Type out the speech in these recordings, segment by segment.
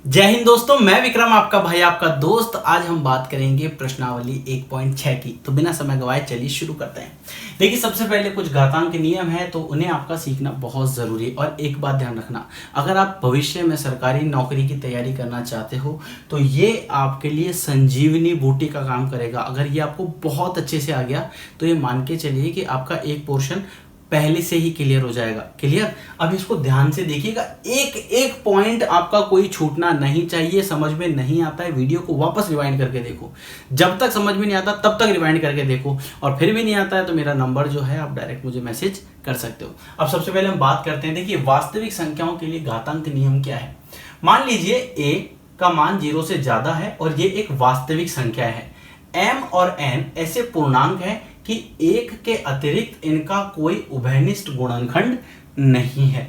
जय हिंद दोस्तों, मैं विक्रम आपका भाई आपका दोस्त। आज हम बात करेंगे प्रश्नावली 1.6 की। तो बिना समय गवाए चलिए शुरू करते हैं। देखिए, सबसे पहले कुछ घातांक के नियम है तो उन्हें आपका सीखना बहुत ज़रूरी है। और एक बात ध्यान रखना, अगर आप भविष्य में सरकारी नौकरी की तैयारी करना चाहते हो तो ये आपके लिए संजीवनी बूटी का काम करेगा। अगर ये आपको बहुत अच्छे से आ गया तो ये मान के चलिए कि आपका एक पोर्शन पहले से ही क्लियर हो जाएगा। क्लियर? अब इसको ध्यान से देखिएगा, एक एक पॉइंट आपका कोई छूटना नहीं चाहिए। समझ में नहीं आता है, वीडियो को वापस रिवाइंड करके देखो। जब तक समझ में नहीं आता तब तक रिवाइंड करके देखो, और फिर भी नहीं आता है तो मेरा नंबर जो है आप डायरेक्ट मुझे मैसेज कर सकते हो। अब सबसे पहले हम बात करते हैं। देखिए, वास्तविक संख्याओं के लिए घातांक नियम क्या है। मान लीजिए a का मान 0 से ज्यादा है और ये एक वास्तविक संख्या है। m और n ऐसे पूर्णांक है कि एक के अतिरिक्त इनका कोई उभयनिष्ठ गुणनखंड नहीं है।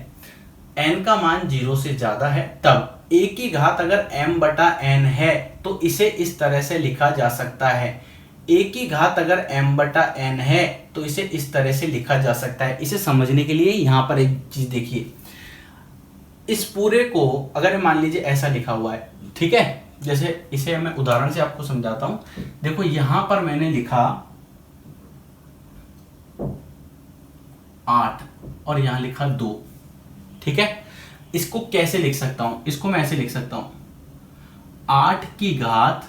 n का मान 0 से ज्यादा है तब a की घात अगर m बटा n है तो इसे इस तरह से लिखा जा सकता है। a की घात अगर m बटा n है तो इसे इस तरह से लिखा जा सकता है। इसे समझने के लिए यहां पर एक चीज देखिए, इस पूरे को अगर मान लीजिए ऐसा लिखा हुआ है, ठीक है। जैसे इसे मैं उदाहरण से आपको समझाता हूं। देखो, यहां पर मैंने लिखा 8 और यहां लिखा 2, ठीक है। इसको कैसे लिख सकता हूं? इसको मैं ऐसे लिख सकता हूं 8 की घात,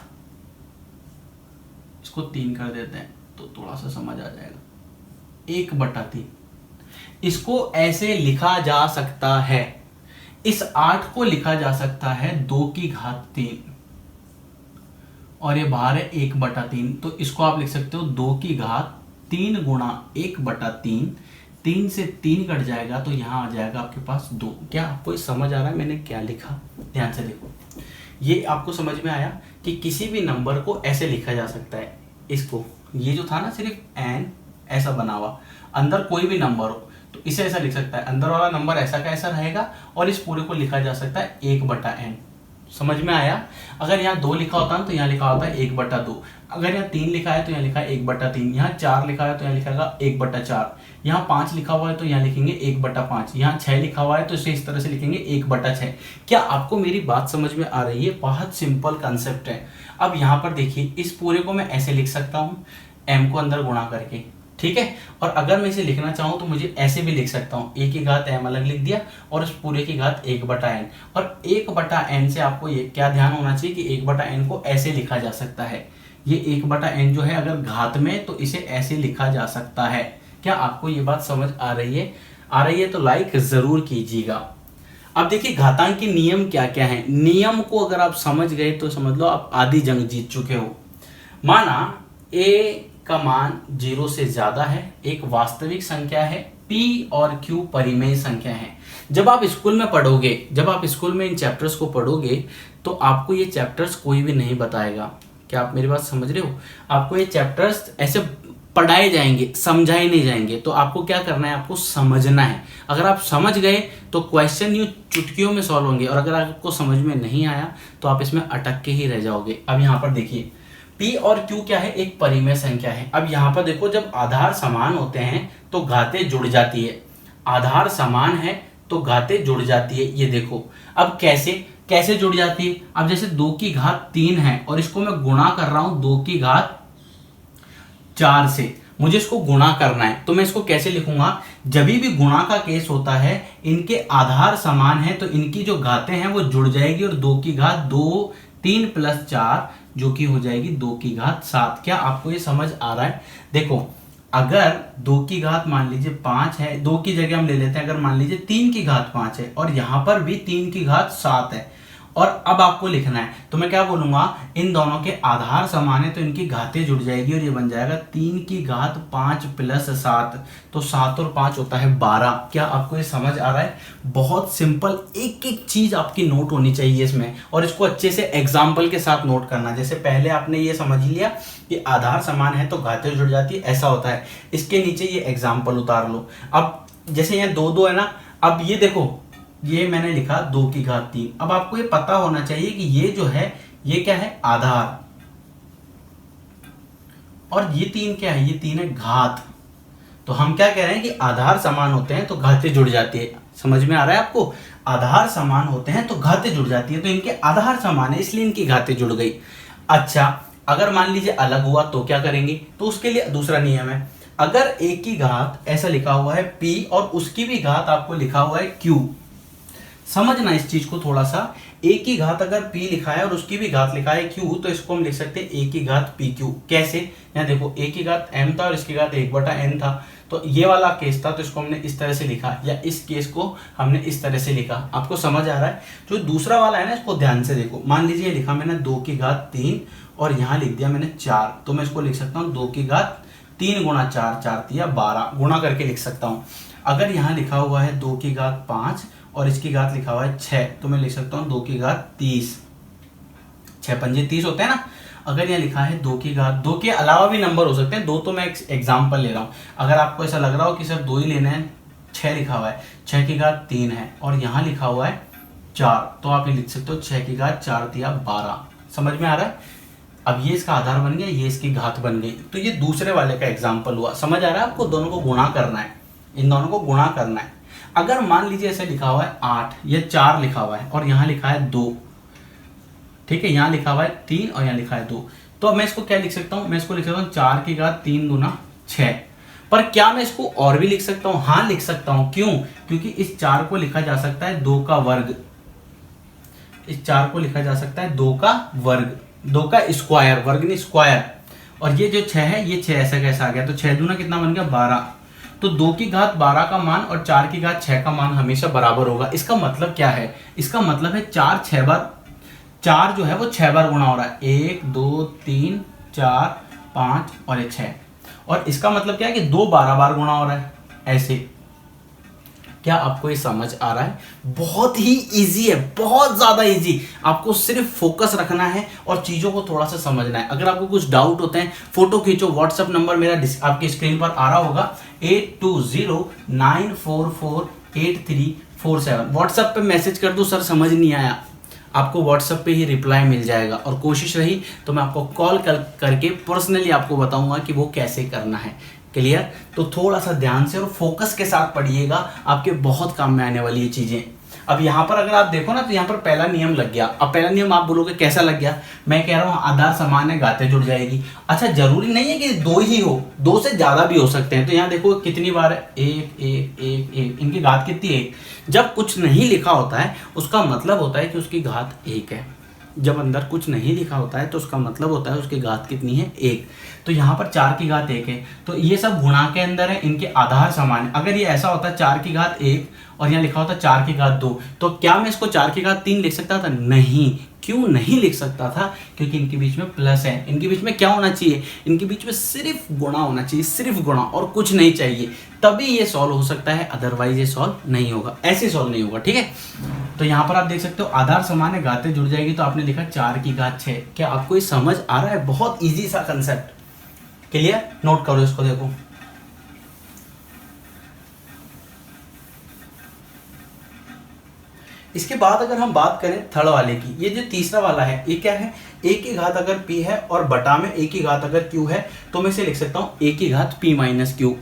इसको 3 कर देते हैं तो थोड़ा सा समझ आ जाएगा, 1/3। इसको ऐसे लिखा जा सकता है। इस 8 को लिखा जा सकता है 2 की घात 3 और ये बाहर है 1/3। तो इसको आप लिख सकते हो 2 की घात 3 गुणा 1/3। 3 से 3 कट जाएगा तो यहां आ जाएगा आपके पास 2। क्या आपको समझ आ रहा है मैंने क्या लिखा? ध्यान से देखो, ये आपको समझ में आया कि किसी भी नंबर को ऐसे लिखा जा सकता है। इसको, ये जो था ना सिर्फ n ऐसा बना हुआ, अंदर कोई भी नंबर हो तो इसे ऐसा लिख सकता है। अंदर वाला नंबर ऐसा का ऐसा रहेगा और इस पूरे को लिखा जा सकता है 1/n। समझ में आया? अगर यहाँ 2 लिखा होता है तो यहाँ लिखा होता है 1/2। अगर यहाँ 3 लिखा है तो यहाँ लिखा है 1/3। यहाँ 4 लिखा है तो यहाँ लिखेगा 1/4। यहाँ 5 लिखा हुआ है तो यहाँ लिखेंगे 1/5। यहाँ 6 लिखा हुआ है तो इसे इस तरह से लिखेंगे 1/6। क्या आपको मेरी बात समझ में आ रही है? बहुत सिंपल कंसेप्ट है। अब यहाँ पर देखिए, इस पूरे को मैं ऐसे लिख सकता हूँ, m को अंदर गुणा करके, ठीक है। और अगर मैं इसे लिखना चाहूं तो मुझे ऐसे भी लिख सकता हूं, a की घात m अलग लिख दिया और उस पूरे की घात 1/n। और 1/n से आपको ये क्या ध्यान होना चाहिए कि 1/n को ऐसे लिखा जा सकता है। ये 1/n जो है अगर घात में तो इसे ऐसे लिखा जा सकता है। क्या आपको ये बात समझ आ रही है? आ रही है तो लाइक जरूर कीजिएगा। अब देखिए, घातांक के नियम क्या क्या है। नियम को अगर आप समझ गए तो समझ लो आप आधी जंग जीत चुके हो। माना a का मान 0 से ज्यादा है, एक वास्तविक संख्या है, p और q परिमेय संख्या है। जब आप स्कूल में पढ़ोगे, जब आप स्कूल में इन चैप्टर्स को पढ़ोगे तो आपको ये चैप्टर्स कोई भी नहीं बताएगा। क्या आप मेरी बात समझ रहे हो? आपको ये चैप्टर्स ऐसे पढ़ाए जाएंगे, समझाए नहीं जाएंगे। तो आपको क्या करना है? आपको समझना है। अगर आप समझ गए तो क्वेश्चन यूं चुटकियों में सॉल्व होंगे, और अगर आपको समझ में नहीं आया तो आप इसमें अटक के ही रह जाओगे। अब यहाँ पर देखिए, p और q क्या है? एक परिमेय संख्या है। अब यहाँ पर देखो, जब आधार समान होते हैं तो घातें जुड़ जाती है। आधार समान है तो घातें जुड़ जाती है। ये देखो, अब कैसे कैसे जुड़ जाती है? अब जैसे 2 की घात 3 है और इसको मैं गुणा कर रहा हूं 2 की घात 4 से, मुझे इसको गुणा करना है तो मैं इसको कैसे लिखूंगा? जब भी गुणा का केस होता है, इनके आधार समान है तो इनकी जो घातें हैं वो जुड़ जाएगी और 2 की घात 2, 3 + 4 जो कि हो जाएगी 2 की घात 7। क्या आपको ये समझ आ रहा है? देखो, अगर 2 की घात मान लीजिए 5 है, 2 की जगह हम ले लेते हैं, अगर मान लीजिए 3 की घात 5 है और यहां पर भी 3 की घात 7 है, और अब आपको लिखना है तो मैं क्या बोलूंगा? इन दोनों के आधार समान है तो इनकी घातें जुड़ जाएगी और ये बन जाएगा 3 की घात 5 + 7। तो 7 और 5 होता है 12। क्या आपको ये समझ आ रहा है? बहुत सिंपल, एक एक चीज आपकी नोट होनी चाहिए इसमें, और इसको अच्छे से एग्जाम्पल के साथ नोट करना। जैसे पहले आपने ये समझ लिया कि आधार समान है तो घातें जुड़ जाती है, ऐसा होता है। इसके नीचे ये एग्जाम्पल उतार लो। अब जैसे यहाँ 2 है ना, अब ये देखो, ये मैंने लिखा 2 की घात 3। अब आपको ये पता होना चाहिए कि ये जो है ये क्या है? आधार, और ये 3 क्या है? ये 3 है घात। तो हम क्या कह रहे हैं कि आधार समान होते हैं तो घातें जुड़ जाती है। समझ में आ रहा है आपको? आधार समान होते हैं तो घातें जुड़ जाती है, तो इनके आधार समान है इसलिए इनकी घातें जुड़ गई। अच्छा, अगर मान लीजिए अलग हुआ तो क्या करेंगे, तो उसके लिए दूसरा नियम है। अगर a की घात ऐसा लिखा हुआ है p और उसकी भी घात आपको लिखा हुआ है q, समझना इस चीज को थोड़ा सा। a की घात अगर p लिखा है और उसकी भी घात लिखा है q, तो इसको हम लिख सकते हैं a की घात pq। कैसे, यहाँ देखो a की घात m था और इसकी घात 1/n था, तो ये वाला केस था तो इसको हमने इस तरह से लिखा, या इस केस को हमने इस तरह से लिखा। आपको समझ आ रहा है। जो दूसरा वाला है ना, इसको ध्यान से देखो। मान लीजिए लिखा मैंने 2 की घात 3 और यहाँ लिख दिया मैंने 4, तो मैं इसको लिख सकता हूँ 2 की घात 3 गुणा 4, 4 तिया 12, गुणा करके लिख सकता हूँ। अगर यहाँ लिखा हुआ है 2 की घात 5 और इसकी घात लिखा हुआ है 6, तो मैं लिख सकता हूँ 2 की घात 30, 6 पंजे 30 होते हैं ना। अगर यहाँ लिखा है 2 की घात, 2 के अलावा भी नंबर हो सकते हैं, 2 तो मैं एग्जाम्पल ले रहा हूँ। अगर आपको ऐसा लग रहा हो कि सर 2 ही लेना है, 6 लिखा हुआ है, 6 की घात 3 है और यहाँ लिखा हुआ है 4, तो आप ये लिख सकते हो 6 की घात 4 तिया 12। समझ में आ रहा है। अब ये इसका आधार बन गया, ये इसकी घात बन गई। तो ये दूसरे वाले का एग्जाम्पल हुआ। समझ आ रहा है आपको, दोनों को गुणा करना है, इन दोनों को गुणा करना है। अगर मान लीजिए ऐसे लिखा हुआ है 8, ये 4 लिखा हुआ है और यहाँ लिखा है 2, ठीक है, यहाँ लिखा हुआ है 3 और यहाँ लिखा है 2, तो मैं इसको क्या लिख सकता हूँ, मैं इसको लिख सकता हूँ 4 की घात 3 गुना 6। पर क्या मैं इसको और भी लिख सकता हूँ? हाँ लिख सकता हूँ। क्यों? क्योंकि इस 4 को लिखा जा सकता है 2 का वर्ग, इस 4 को लिखा जा सकता है 2 का वर्ग, 2 का स्क्वायर, वर्ग नहीं स्क्वायर। और ये जो 6 है, ये 6 ऐसा कैसा आ गया, तो 6 दूना कितना बन गया 12। तो 2 की घात 12 का मान और 4 की घात 6 का मान हमेशा बराबर होगा। इसका मतलब क्या है? इसका मतलब है 4 6 बार, 4 जो है वो 6 बार गुणा हो रहा है, 1 2 3 4 5 और ये 6। और इसका मतलब क्या है कि 2 12 बार गुणा हो रहा है ऐसे। क्या आपको ये समझ आ रहा है? बहुत ही इजी है, बहुत ज्यादा इजी। आपको सिर्फ फोकस रखना है और चीजों को थोड़ा सा समझना है। अगर आपको कुछ डाउट होते हैं, फोटो खींचो, व्हाट्सएप नंबर मेरा आपकी स्क्रीन पर आ रहा होगा 8209448347। व्हाट्सएप पे मैसेज कर दो, सर समझ नहीं आया, आपको व्हाट्सएप पे ही रिप्लाई मिल जाएगा। और कोशिश रही तो मैं आपको कॉल करके पर्सनली आपको बताऊंगा कि वो कैसे करना है। क्लियर? तो थोड़ा सा ध्यान से और फोकस के साथ पढ़िएगा, आपके बहुत काम में आने वाली ये चीजें। अब यहाँ पर अगर आप देखो ना, तो यहाँ पर पहला नियम लग गया। अब पहला नियम आप बोलोगे कैसा लग गया? मैं कह रहा हूँ आधार समान है, घातें जुड़ जाएगी। अच्छा, जरूरी नहीं है कि 2 ही हो, 2 से ज्यादा भी हो सकते हैं। तो यहाँ देखो कितनी बार है, 1 1 1 1, इनकी घात कितनी है? 1। जब कुछ नहीं लिखा होता है उसका मतलब होता है कि उसकी घात 1 है। जब अंदर कुछ नहीं लिखा होता है तो उसका मतलब होता है उसकी घात कितनी है? 1। तो यहाँ पर 4 की घात 1 है, तो ये सब गुणा के अंदर है, इनके आधार समान है। अगर ये ऐसा होता है 4 की घात 1 और यहाँ लिखा होता 4 की घात 2, तो क्या मैं इसको 4 की घात 3 लिख सकता था? नहीं। क्यों नहीं लिख सकता था? क्योंकि इनके बीच में प्लस है। इनके बीच में क्या होना चाहिए? इनके बीच में सिर्फ गुणा होना चाहिए, सिर्फ गुणा, और कुछ नहीं चाहिए। तभी ये सॉल्व हो सकता है, अदरवाइज ये सॉल्व नहीं होगा, ऐसे सॉल्व नहीं होगा। ठीक है, तो यहाँ पर आप देख सकते हो आधार समान है, घातें जुड़ जाएगी, तो आपने लिखा 4 की घात 6। क्या आपको ये समझ आ रहा है? बहुत ईजी सा कंसेप्ट। क्लियर? नोट करो इसको, देखो। इसके बाद अगर हम बात करें थर्ड वाले की, ये जो तीसरा वाला है, ये क्या है? a की घात अगर p है और बटा में a की घात अगर q है, तो मैं इसे लिख सकता हूँ a की घात p माइनस q।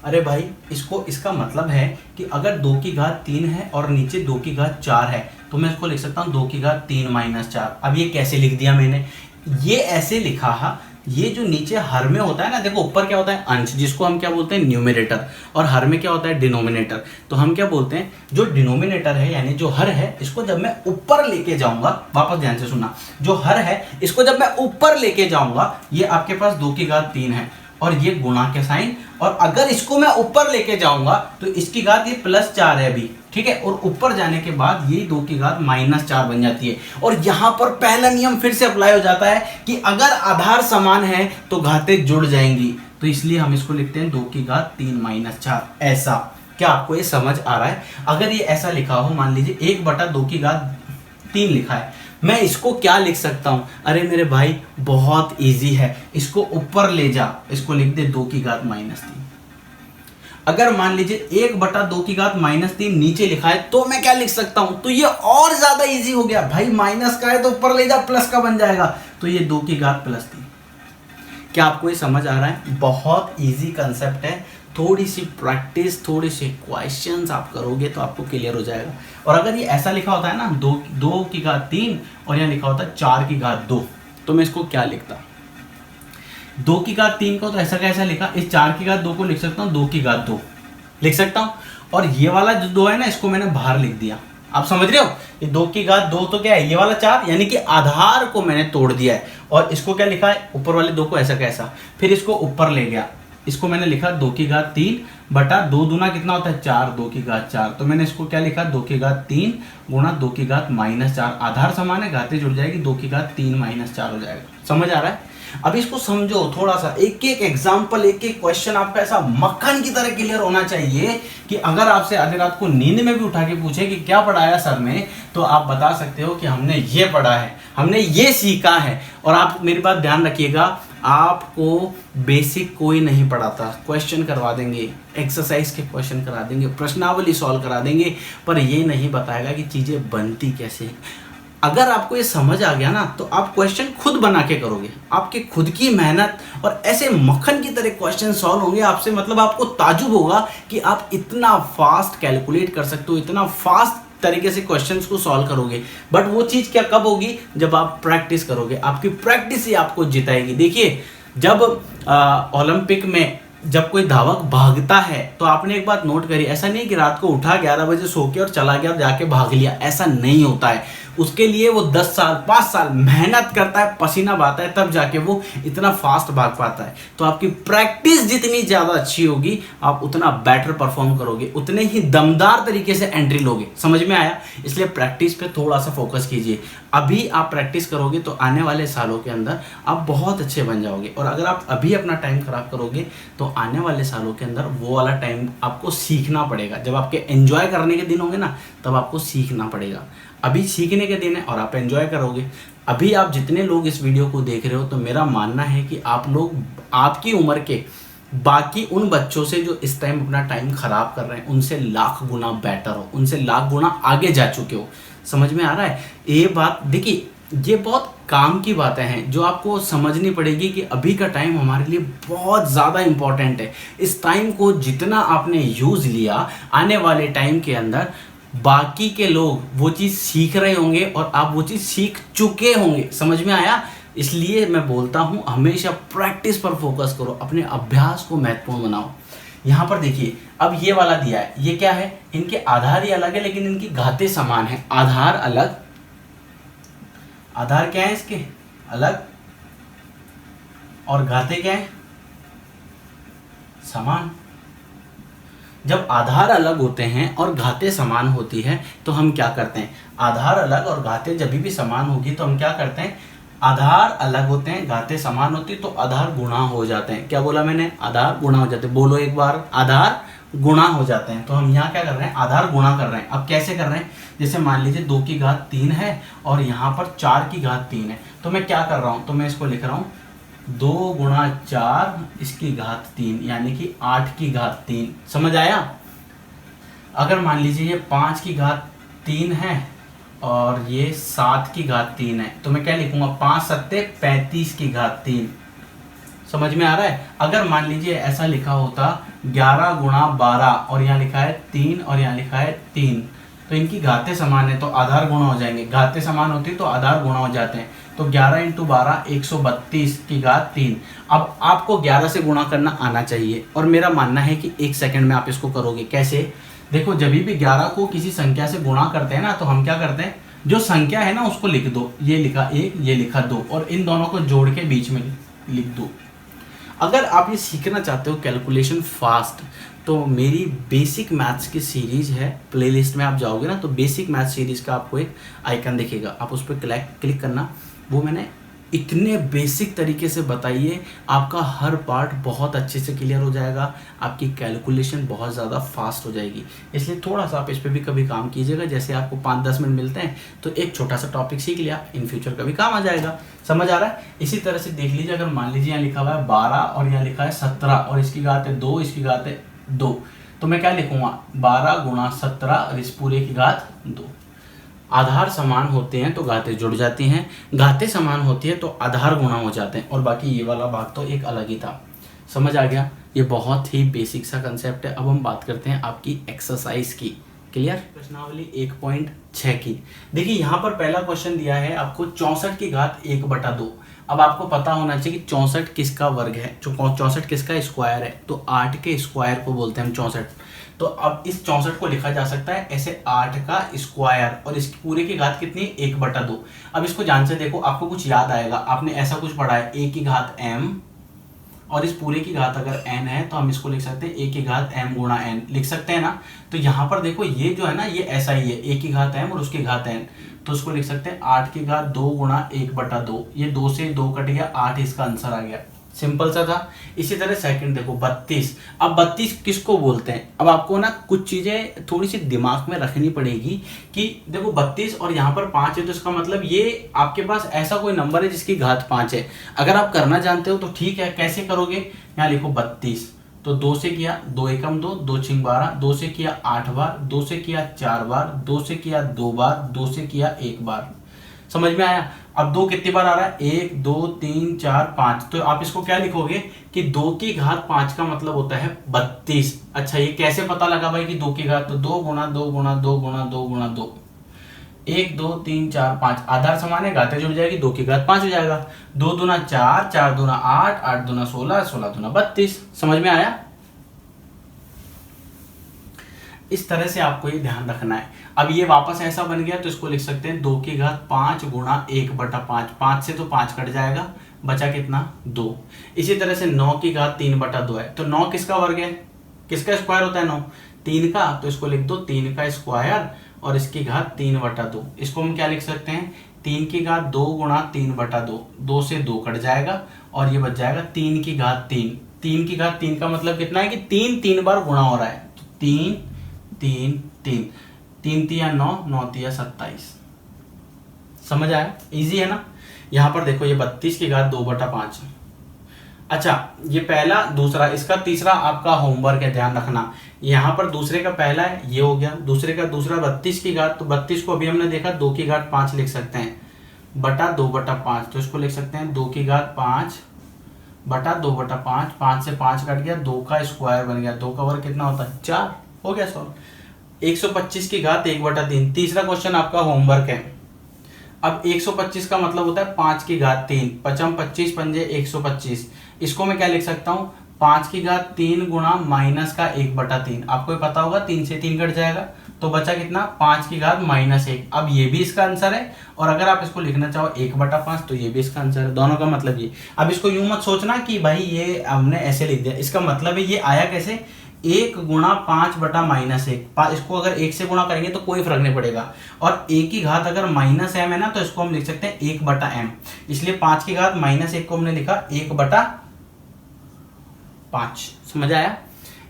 अरे भाई, इसका मतलब है कि अगर 2 की घात 3 है और नीचे 2 की घात 4 है, तो मैं इसको लिख सकता हूँ 2 की घात 3 माइनस 4। अब ये कैसे लिख दिया मैंने? ये ऐसे लिखा, ये जो नीचे हर में होता है ना, देखो ऊपर क्या होता है? अंश, जिसको हम क्या बोलते हैं? न्यूमरेटर। और हर में क्या होता है? डिनोमिनेटर। तो हम क्या बोलते हैं? जो डिनोमिनेटर है यानी जो हर है, इसको जब मैं ऊपर लेके जाऊंगा, वापस ध्यान से सुनना, जो हर है इसको जब मैं ऊपर लेके जाऊंगा, ये आपके पास 2 की घात 3 है और ये गुणा के साइन, और अगर इसको मैं ऊपर लेके जाऊंगा तो इसकी घात ये +4 है अभी, ठीक है, और ऊपर जाने के बाद ये 2 की घात -4 बन जाती है। और यहां पर पहला नियम फिर से अप्लाई हो जाता है कि अगर आधार समान है तो घातें जुड़ जाएंगी, तो इसलिए हम इसको लिखते हैं 2 की घात 3 - 4। ऐसा। क्या आपको ये समझ आ रहा है? अगर ये ऐसा लिखा हो, मान लीजिए 1/2 की घात 3 लिखा है, मैं इसको क्या लिख सकता हूं? अरे मेरे भाई, बहुत इजी है, इसको ऊपर ले जा, इसको लिख दे 2 की घात -3। अगर मान लीजिए 1/2 की घात -3 नीचे लिखा है, तो मैं क्या लिख सकता हूं? तो ये और ज्यादा इजी हो गया भाई, माइनस का है तो ऊपर ले जा, प्लस का बन जाएगा, तो ये 2 की घात +3। क्या आपको ये समझ आ रहा है? बहुत इजी कंसेप्ट है, थोड़ी सी प्रैक्टिस, थोड़े से क्वेश्चंस आप करोगे तो आपको क्लियर हो जाएगा। और अगर ये ऐसा लिखा होता है ना 2 की घात 3 और यहाँ लिखा होता है 4 की घात 2, तो मैं इसको क्या लिखता, 2 की घात 3 को तो ऐसा कैसा लिखा, इस 4 की घात 2 को लिख सकता हूँ 2 की घात 2 लिख सकता हूँ, और ये वाला जो 2 है ना इसको मैंने बाहर लिख दिया। आप समझ रहे हो, ये 2 की घात 2 तो क्या है, ये वाला 4, यानी कि आधार को मैंने तोड़ दिया है। और इसको क्या लिखा है, ऊपर वाले 2 को ऐसा कैसा, फिर इसको ऊपर ले गया, इसको मैंने लिखा 2 की घात 3 बटा 2 दूना कितना होता है 4, 2 की घात 4, तो मैंने इसको क्या लिखा 2 की घात 3 गुणा 2 की घात -4, आधार समान है, घातें जुड़ जाएगी, 2 की घात 3 -4 हो जाएगा। समझ आ रहा है। अब इसको समझो थोड़ा सा, एक एक एग्जाम्पल, एक एक क्वेश्चन आपका ऐसा मक्खन की तरह क्लियर होना चाहिए कि अगर आपसे आधी रात को नींद में भी उठा के पूछे कि क्या पढ़ाया सर ने, तो आप बता सकते हो कि हमने ये पढ़ा है, हमने ये सीखा है। और आप मेरी बात ध्यान रखिएगा, आपको बेसिक कोई नहीं पढ़ाता, क्वेश्चन करवा देंगे, एक्सरसाइज के क्वेश्चन करा देंगे, प्रश्नावली सॉल्व करा देंगे, पर ये नहीं बताएगा कि चीजें बनती कैसे हैं। अगर आपको ये समझ आ गया ना तो आप क्वेश्चन खुद बना के करोगे, आपके खुद की मेहनत, और ऐसे मक्खन की तरह क्वेश्चन सॉल्व होंगे आपसे, मतलब आपको ताजुब होगा कि आप इतना फास्ट कैलकुलेट कर सकते हो, इतना फास्ट तरीके से क्वेश्चंस को सॉल्व करोगे। बट वो चीज़ क्या कब होगी, जब आप प्रैक्टिस करोगे, आपकी प्रैक्टिस ही आपको जिताएगी। देखिए जब ओलंपिक में जब कोई धावक भागता है तो आपने एक बात नोट करी, ऐसा नहीं कि रात को उठा 11 बजे सो के और चला गया जाके भाग लिया, ऐसा नहीं होता है। उसके लिए वो 10 साल 5 साल मेहनत करता है, पसीना बहाता है, तब जाके वो इतना फास्ट भाग पाता है। तो आपकी प्रैक्टिस जितनी ज़्यादा अच्छी होगी आप उतना बेटर परफॉर्म करोगे, उतने ही दमदार तरीके से एंट्री लोगे। समझ में आया। इसलिए प्रैक्टिस पे थोड़ा सा फोकस कीजिए। अभी आप प्रैक्टिस करोगे तो आने वाले सालों के अंदर आप बहुत अच्छे बन जाओगे, और अगर आप अभी अपना टाइम खराब करोगे तो आने वाले सालों के अंदर वो वाला टाइम आपको सीखना पड़ेगा। जब आपके एंजॉय करने के दिन होंगे ना तब आपको सीखना पड़ेगा। अभी सीखने के दिन है और आप एंजॉय करोगे। अभी आप जितने लोग इस वीडियो को देख रहे हो, तो मेरा मानना है कि आप लोग आपकी उम्र के बाकी उन बच्चों से जो इस टाइम अपना टाइम खराब कर रहे हैं उनसे लाख गुना बेटर हो, उनसे लाख गुना आगे जा चुके हो। समझ में आ रहा है। ये बात देखिए, ये बहुत काम की बातें हैं जो आपको समझनी पड़ेगी कि अभी का टाइम हमारे लिए बहुत ज़्यादा इम्पोर्टेंट है। इस टाइम को जितना आपने यूज़ लिया, आने वाले टाइम के अंदर बाकी के लोग वो चीज़ सीख रहे होंगे और आप वो चीज़ सीख चुके होंगे। समझ में आया। इसलिए मैं बोलता हूँ हमेशा प्रैक्टिस पर फोकस करो, अपने अभ्यास को महत्वपूर्ण बनाओ। यहाँ पर देखिए अब ये वाला दिया है, ये क्या है, इनके आधार ही अलग है लेकिन इनकी घातें समान है। आधार अलग, आधार क्या है इसके अलग, और घातें क्या है समान। जब आधार अलग होते हैं और घातें समान होती है तो हम क्या करते हैं, आधार अलग और घातें जब भी समान होगी तो हम क्या करते हैं, आधार अलग होते हैं घातें समान होती तो आधार गुणा हो जाते हैं। क्या बोला मैंने, आधार गुणा हो जाते हैं। बोलो एक बार, आधार गुणा हो जाते हैं। तो हम यहाँ क्या कर रहे हैं, आधार गुणा कर रहे हैं। अब कैसे कर रहे हैं, जैसे मान लीजिए 2 की घात 3 है और यहाँ पर 4 की घात 3 है, तो मैं क्या कर रहा हूँ, तो मैं इसको लिख रहा हूँ 2 गुणा 4 इसकी घात 3, यानी कि 8 की घात 3। समझ आया। अगर मान लीजिए ये 5 की घात 3 है और ये 7 की घात 3 है, तो मैं क्या लिखूंगा, 5 सत्ते 35 की घात 3। समझ में आ रहा है। अगर मान लीजिए ऐसा लिखा होता 11 गुणा 12 और यहाँ लिखा है 3 और यहाँ लिखा है 3, तो इनकी घातें समान है तो आधार गुणा हो जाएंगे। घातें समान होती तो आधार गुणा हो जाते हैं। तो 11 × 12 132 की घात 3। अब आपको 11 से गुणा करना आना चाहिए और मेरा मानना है कि 1 सेकंड में आप इसको करोगे। कैसे, देखो जब भी 11 को किसी संख्या से गुणा करते हैं ना तो हम क्या करते हैं, जो संख्या है ना उसको लिख दो, ये लिखा 1 ये लिखा 2 और इन दोनों को जोड़ के बीच में लिख दो। अगर आप ये सीखना चाहते हो कैलकुलेशन फास्ट, तो मेरी बेसिक मैथ्स की सीरीज़ है, प्लेलिस्ट में आप जाओगे ना तो बेसिक मैथ्स सीरीज़ का आपको एक आइकन दिखेगा, आप उस पर क्लिक करना। वो मैंने इतने बेसिक तरीके से बताइए, आपका हर पार्ट बहुत अच्छे से क्लियर हो जाएगा, आपकी कैलकुलेशन बहुत ज़्यादा फास्ट हो जाएगी। इसलिए थोड़ा सा आप इस पर भी कभी काम कीजिएगा। जैसे आपको 5-10 मिनट मिलते हैं तो एक छोटा सा टॉपिक सीख लिया, इन फ्यूचर कभी काम आ जाएगा। समझ आ रहा है। इसी तरह से देख लीजिए, अगर मान लीजिए यहाँ लिखा हुआ है 12 और यहाँ लिखा है 17 और इसकी घात है 2, इसकी घात है 2, तो मैं क्या लिखूंगा, 12 गुणा 17 और इस पूरे की घात 2। आधार समान होते हैं तो घातें जुड़ जाती हैं, घातें समान होती है तो आधार गुणा हो जाते हैं, और बाकी ये वाला भाग तो एक अलग ही था। समझ आ गया। ये बहुत ही बेसिक सा कंसेप्ट है। अब हम बात करते हैं आपकी एक्सरसाइज की। क्लियर? प्रश्नावली 1.6 की देखिए, यहाँ पर पहला क्वेश्चन दिया है आपको 64 की घात 1/2। अब आपको पता होना चाहिए कि 64 किसका वर्ग है, जो 64 किसका स्क्वायर है, तो 8 के स्क्वायर को बोलते हैं हम 64। तो अब इस 64 को लिखा जा सकता है ऐसे 8 का स्क्वायर, और इसकी पूरे की घात कितनी है, 1/2। अब इसको ध्यान से देखो, आपको कुछ याद आएगा, आपने ऐसा कुछ पढ़ा है, a की घात m, और इस पूरे की घात अगर n है तो हम इसको लिख सकते हैं a की घात m गुणा n, लिख सकते हैं ना। तो यहाँ पर देखो ये जो है ना, ये ऐसा ही है, a की घात m और उसकी घात n, तो उसको लिख सकते हैं 8 की घात 2 गुणा 1/2। ये 2 से 2 कट गया, 8 इसका आंसर आ गया। सिंपल सा था। इसी तरह सेकंड देखो 32। अब 32 किसको बोलते हैं, अब आपको ना कुछ चीजें थोड़ी सी दिमाग में रखनी पड़ेगी कि देखो 32 और यहाँ पर 5 है, तो इसका मतलब ये आपके पास ऐसा कोई नंबर है जिसकी घात 5 है। अगर आप करना जानते हो तो ठीक है, कैसे करोगे, यहाँ लिखो 32, तो 2 से किया 2 एकम 2, 2 छिंग 12, 2 से किया 8 बार, 2 से किया 4 बार, 2 से किया 2 बार, 2 से किया 1 बार। समझ में आया? अब 2 कितनी बार आ रहा है, 1 2 3 4 5, तो आप इसको क्या लिखोगे कि 2 की घात 5 का मतलब होता है 32। अच्छा, ये कैसे पता लगा भाई कि 2 की घात, तो 2 गुणा 2 गुणा 2 गुणा 2 गुणा 2, 1 2 3 4 5, आधार समान है, घातें जुड़ जाएगी, 2 की घात 5 हो जाएगा। 2 दूना 4, 4 दूना 8, 8 दूना 16, 16 दूना 32। समझ में आया? इस तरह से आपको ये ध्यान रखना है। अब ये वापस ऐसा बन गया, तो इसको लिख सकते हैं 2 की घात 5 गुणा 1/5। 5 से तो 5 कट जाएगा, बचा कितना, 2। इसी तरह से 9 की घात 3/2 है, तो 9 किसका वर्ग है, किसका स्क्वायर होता है 9, 3 का, तो इसको लिख दो 3 का स्क्वायर और इसकी घात 3/2। इसको हम क्या लिख सकते हैं, 3 की घात 2 गुणा 3/2, 2 से 2 कट जाएगा और ये बच जाएगा 3 की घात 3। 3 की घात 3 का मतलब कितना है कि 3 3 बार गुणा हो रहा है, तो 3 3 3, 3 तिया 9, 9 तिया 27। समझ आया? इजी है ना। यहां पर देखो ये 32 की घात 2/5। अच्छा, ये पहला, दूसरा, इसका तीसरा आपका होमवर्क है, ध्यान रखना। यहां पर दूसरे का पहला है, ये हो गया, दूसरे का दूसरा 32 की घात, तो 32 को अभी हमने देखा 2 की घात 5 लिख सकते हैं, बटा 2/5, तो इसको लिख सकते हैं 2 की घात 5 बटा 2/5। 5 से 5 कट गया, 2 का स्क्वायर बन गया, 2 का वर्ग कितना होता है, 4। हो गया सॉल्व। 125 की घात 1/3। तीसरा क्वेश्चन आपका होमवर्क है। अब 125 का मतलब होता है 5 की घात 3, 5 25 पंजे 125। इसको मैं क्या लिख सकता हूँ, 5 की घात 3 गुणा माइनस का 1/3। आपको पता होगा 3 से 3 कट जाएगा, तो बचा कितना, 5 की घात -1। अब ये भी इसका आंसर है, और अगर आप इसको लिखना चाहो 1/5, तो ये भी इसका आंसर है। दोनों का मतलब ये। अब इसको यूं मत सोचना कि भाई ये हमने ऐसे लिख दिया, इसका मतलब है ये आया कैसे, 1 गुणा 5 बटा -1। इसको अगर 1 से गुणा करेंगे तो कोई फर्क नहीं पड़ेगा, और a की घात अगर -m है ना, तो इसको हम लिख सकते हैं 1/m। इसलिए 5 की घात -1 को हमने लिखा 1/5। समझ आया?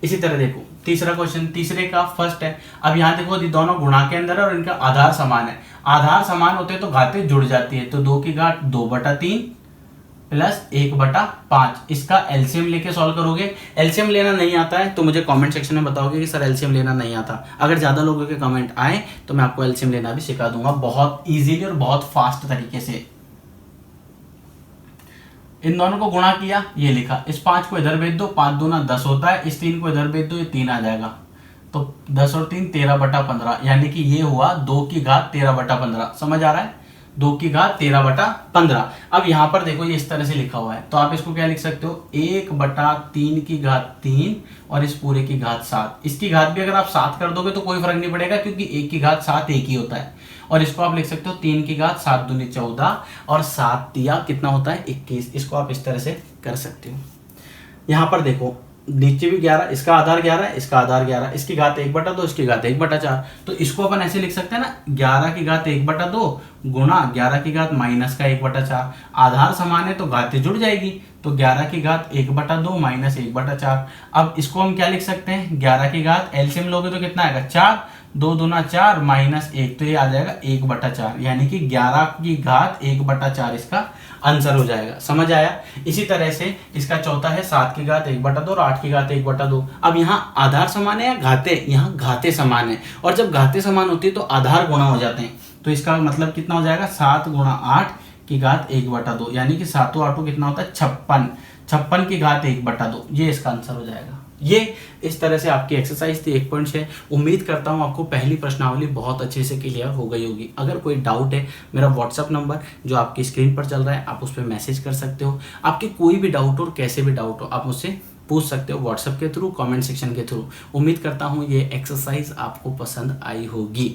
इसी तरह देखो तीसरा क्वेश्चन, तीसरे का फर्स्ट है। अब यहाँ देखो दोनों गुणा के अंदर है और इनका आधार समान है। आधार समान होते हैं तो घातें जुड़ जाती है, तो 2 की घात 2/3 प्लस 1/5। इसका एलसीएम लेके सॉल्व करोगे। एलसीएम लेना नहीं आता है तो मुझे कमेंट सेक्शन में बताओगे कि सर एलसीएम लेना नहीं आता। अगर ज्यादा लोगों के कमेंट आए तो मैं आपको एलसीएम लेना भी सिखा दूंगा, बहुत इजीली और बहुत फास्ट तरीके से। इन दोनों को गुणा किया, ये लिखा, इस 5 को इधर भेज दो, 5 दूना 10 होता है, इस 3 को इधर भेज दो, ये 3 आ जाएगा, तो 10 और 3 13/15, यानी कि ये हुआ 2 की घात 13/15। समझ आ रहा है? 2 की घात 13/15। अब यहां पर देखो ये इस तरह से लिखा हुआ है, तो आप इसको क्या लिख सकते हो, 1/3 की घात 3 और इस पूरे की घात 7। इसकी घात भी अगर आप 7 कर दोगे तो कोई फर्क नहीं पड़ेगा, क्योंकि 1 की घात 7 एक ही होता है। और इसको आप लिख सकते हो 3 की घात 7 दूनी 14 और 7 तिया कितना होता है, 21। इसको आप इस तरह से कर सकते हो। यहां पर देखो नीचे भी 11, इसका आधार 11 है, इसका आधार 11, इसकी घात 1/2, इसकी घात 1/4। तो इसको अपन ऐसे लिख सकते हैं ना, 11 की घात 1/2 गुणा 11 की घात माइनस का 1/4। आधार समान है तो घातें जुड़ जाएगी, तो 11 की घात 1/2 माइनस 1/4। अब इसको हम क्या लिख सकते हैं, 11 की घात एलसीएम लोगे तो कितना आएगा, 4, 2 दूना 4 माइनस 1, तो ये आ जाएगा 1/4, यानी कि 11 की घात 1/4 इसका आंसर हो जाएगा। समझ आया? इसी तरह से इसका चौथा है 7 की घात 1/2 और 8 की घात 1/2। अब यहाँ आधार समान है या घाते, यहाँ घाते समान है, और जब घाते समान होती है तो आधार गुणा हो जाते हैं, तो इसका मतलब कितना हो जाएगा, 7 गुणा 8 की घात 1/2, यानी कि 7 8 कितना होता है, 56। 56 की घात 1/2, ये इसका आंसर हो जाएगा। ये इस तरह से आपकी एक्सरसाइज थी 1.6। उम्मीद करता हूँ आपको पहली प्रश्नावली बहुत अच्छे से क्लियर हो गई होगी। अगर कोई डाउट है, मेरा व्हाट्सअप नंबर जो आपकी स्क्रीन पर चल रहा है, आप उस पर मैसेज कर सकते हो। आपके कोई भी डाउट हो और कैसे भी डाउट हो, आप मुझसे पूछ सकते हो व्हाट्सएप के थ्रू, कमेंट सेक्शन के थ्रू। उम्मीद करता हूँ ये एक्सरसाइज आपको पसंद आई होगी।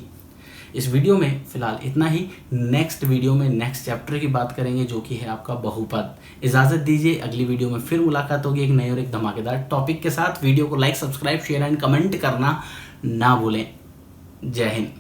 इस वीडियो में फिलहाल इतना ही। नेक्स्ट वीडियो में नेक्स्ट चैप्टर की बात करेंगे जो कि है आपका बहुपद। इजाज़त दीजिए, अगली वीडियो में फिर मुलाकात होगी एक नए और एक धमाकेदार टॉपिक के साथ। वीडियो को like, subscribe, share and comment करना ना भूलें। जय हिंद।